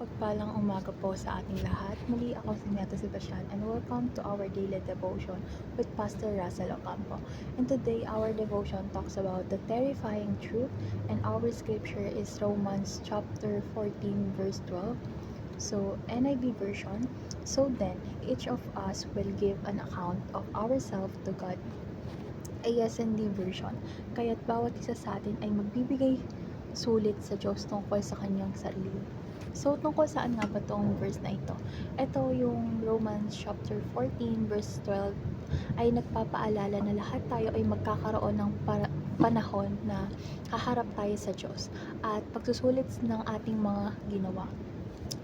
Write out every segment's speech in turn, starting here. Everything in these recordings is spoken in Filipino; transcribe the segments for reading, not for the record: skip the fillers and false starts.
Mapagpalang umaga po sa ating lahat. Muli ako si Neto Sebastian and welcome to our daily devotion with Pastor Russell Ocampo. And today our devotion talks about the terrifying truth and our scripture is Romans chapter 14 verse 12. So NIV version. So then, each of us will give an account of ourselves to God. ASND version. Kaya't bawat isa sa atin ay magbibigay sulit sa Diyos tungkol sa kanyang sarili. So, tungkol saan nga ba tong verse na ito? Ito yung Romans chapter 14 verse 12 ay nagpapaalala na lahat tayo ay magkakaroon ng panahon na haharap tayo sa Diyos at pagsusulit ng ating mga ginawa.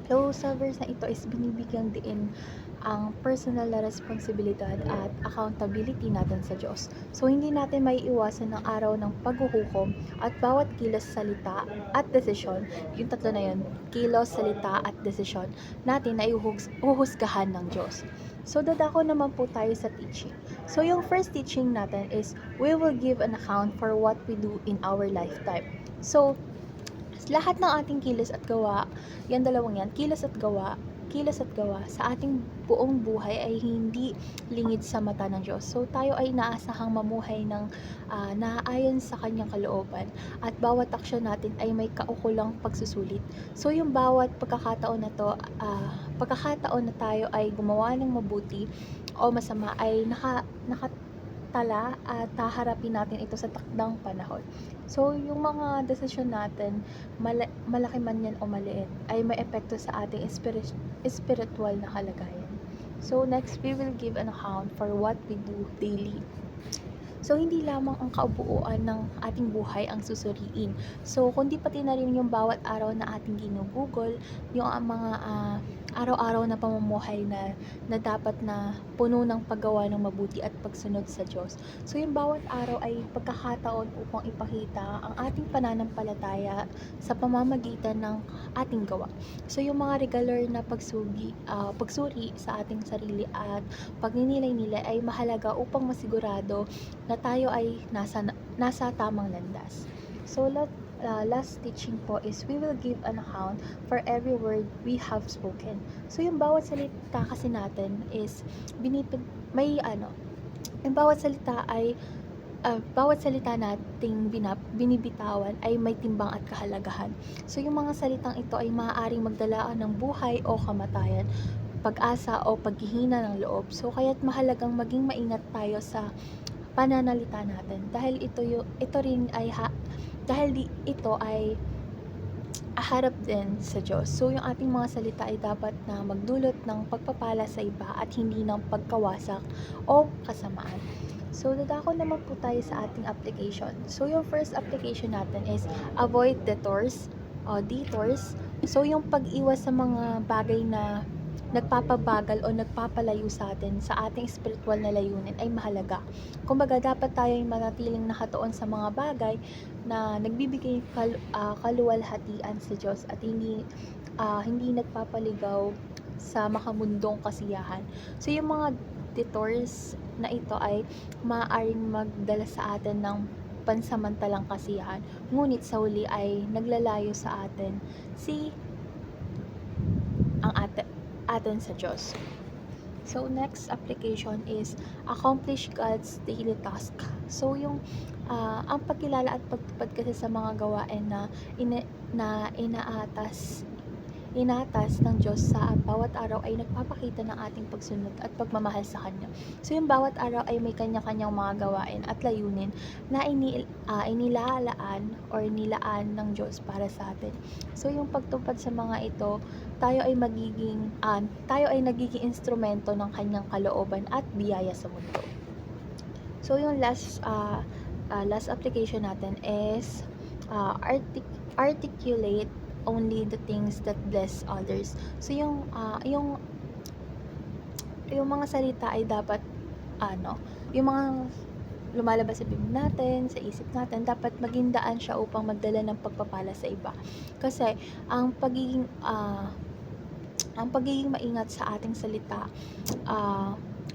So, sa verse na ito is binibigyang diin ang personal na responsibilidad at accountability natin sa Diyos. So, hindi natin maiiwasan ng araw ng paghuhukom at bawat kilos, salita at desisyon, yung tatlo na yun, kilos, salita at desisyon natin na ihuhusgahan ng Diyos. So, dadako naman po tayo sa teaching. So, yung first teaching natin is, we will give an account for what we do in our lifetime. So, lahat ng ating kilos at gawa, yan dalawang yan, kilos at gawa sa ating buong buhay ay hindi lingid sa mata ng Diyos. So tayo ay inaasahang mamuhay ng naayon sa kanyang kalooban at bawat aksyon natin ay may kaukulang pagsusulit. So yung bawat pagkakataon na to, pagkakataon na tayo ay gumawa ng mabuti o masama ay nakatala at haharapin natin ito sa takdang panahon. So, yung mga desisyon natin, malaki man yan o maliit, ay may epekto sa ating spiritual na kalagayan. So, next, we will give an account for what we do daily. So, hindi lamang ang kabuuan ng ating buhay ang susuriin. So, kundi pati na rin yung bawat araw na ating ginugugol, yung mga araw-araw na pamumuhay na dapat na puno ng paggawa ng mabuti at pagsunod sa Diyos. So, yung bawat araw ay pagkakataon upang ipakita ang ating pananampalataya sa pamamagitan ng ating gawa. So, yung mga regular na pagsuri sa ating sarili at pagninilay-nilay ay mahalaga upang masigurado na tayo ay nasa tamang landas. So, last teaching po is we will give an account for every word we have spoken. So, yung bawat salita kasi natin is yung bawat salita ay bawat salita nating binibitawan ay may timbang at kahalagahan. So, yung mga salitang ito ay maaaring magdala ng buhay o kamatayan, pag-asa o paghihina ng loob. So, kaya't mahalagang maging maingat tayo sa pananalita natin dahil ito ay harap din sa Diyos. So, yung ating mga salita ay dapat na magdulot ng pagpapala sa iba at hindi ng pagkawasak o kasamaan. So, dadako naman po tayo sa ating application. So, yung first application natin is avoid detours o detours. So, yung pag-iwas sa mga bagay na nagpapabagal o nagpapalayo sa atin sa ating spiritual na layunin ay mahalaga. Kumbaga, dapat tayo ay manatiling nakatuon sa mga bagay na nagbibigay kaluwalhatian sa Diyos at hindi nagpapaligaw sa makamundong kasiyahan. So, yung mga detours na ito ay maaaring magdala sa atin ng pansamantalang kasiyahan, ngunit sa huli ay naglalayo sa atin ang atin sa Diyos. So, next application is accomplish God's daily task. So, yung ang pagkilala at pagtupad kasi sa mga gawain na inatas ng Diyos sa bawat araw ay nagpapakita ng ating pagsunod at pagmamahal sa Kanya. So, yung bawat araw ay may kanya-kanyang mga gawain at layunin na inilalaan or nilaan ng Diyos para sa atin. So, yung pagtupad sa mga ito, tayo ay nagiging instrumento ng Kanyang kalooban at biyaya sa mundo. So, yung last application natin is articulate only the things that bless others. So, yung mga salita ay dapat yung mga lumalabas sa bibig natin, sa isip natin, dapat maging daan siya upang magdala ng pagpapala sa iba. Kasi ang pagiging maingat sa ating salita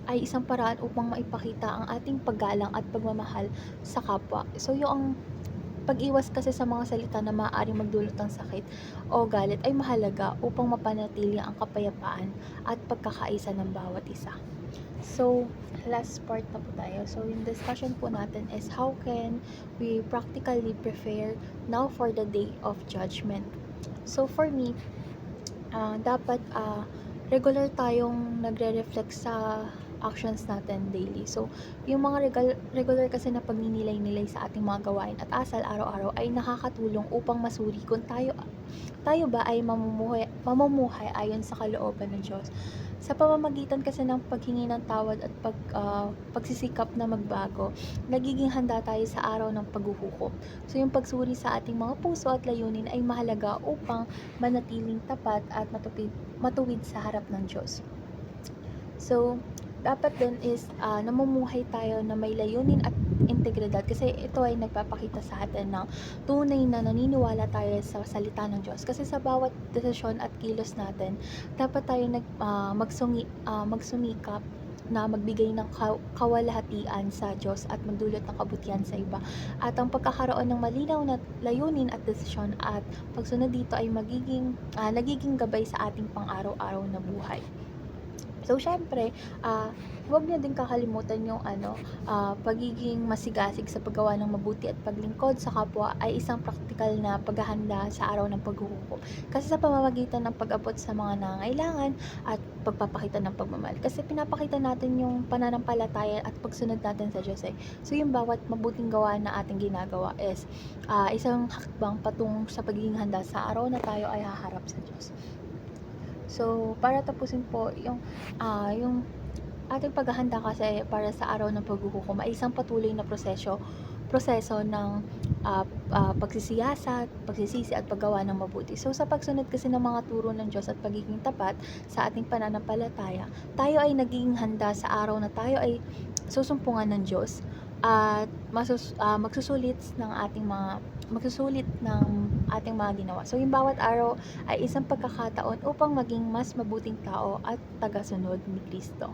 ay isang paraan upang maipakita ang ating paggalang at pagmamahal sa kapwa. So, yung pag-iwas kasi sa mga salita na maaaring magdulot ng sakit o galit ay mahalaga upang mapanatili ang kapayapaan at pagkakaisa ng bawat isa. So, last part na po tayo. So, yung discussion po natin is how can we practically prepare now for the day of judgment. So, for me, dapat regular tayong nagre-reflect sa actions natin daily. So, yung mga regular kasi na pagninilay-nilay sa ating mga gawain at asal araw-araw ay nakakatulong upang masuri kung tayo ba ay mamumuhay ayon sa kalooban ng Diyos. Sa pamamagitan kasi ng paghingi ng tawad at pagsisikap na magbago, nagiging handa tayo sa araw ng paghuhukom. So, yung pagsuri sa ating mga puso at layunin ay mahalaga upang manatiling tapat at matuwid sa harap ng Diyos. So, dapat din is namumuhay tayo na may layunin at integridad kasi ito ay nagpapakita sa atin ng tunay na naniniwala tayo sa salita ng Diyos. Kasi sa bawat desisyon at kilos natin, dapat tayo magsumikap na magbigay ng kawalhatian sa Diyos at magdulot ng kabutihan sa iba. At ang pagkakaroon ng malinaw na layunin at desisyon at pagsunod dito ay nagiging gabay sa ating pang-araw-araw na buhay. So, syempre, huwag niyo din kakalimutan yung pagiging masigasig sa paggawa ng mabuti at paglingkod sa kapwa ay isang praktikal na paghahanda sa araw ng paghuhukom. Kasi sa pamamagitan ng pag-abot sa mga nangangailangan at pagpapakita ng pagmamahal. Kasi pinapakita natin yung pananampalataya at pagsunod natin sa Diyos. So, yung bawat mabuting gawa na ating ginagawa is isang hakbang patungo sa pagiging handa sa araw na tayo ay haharap sa Diyos. So, para tapusin po yung ating paghahanda kasi para sa araw ng paghuhukom ay isang patuloy na proseso ng pagsisiyasat, pagsisisi at paggawa ng mabuti. So, sa pagsunod kasi ng mga turo ng Diyos at pagiging tapat sa ating pananampalataya, tayo ay nagiging handa sa araw na tayo ay susumpungan ng Diyos at magsusulit ng ating mga ginawa. So, yung bawat araw ay isang pagkakataon upang maging mas mabuting tao at tagasunod ni Kristo.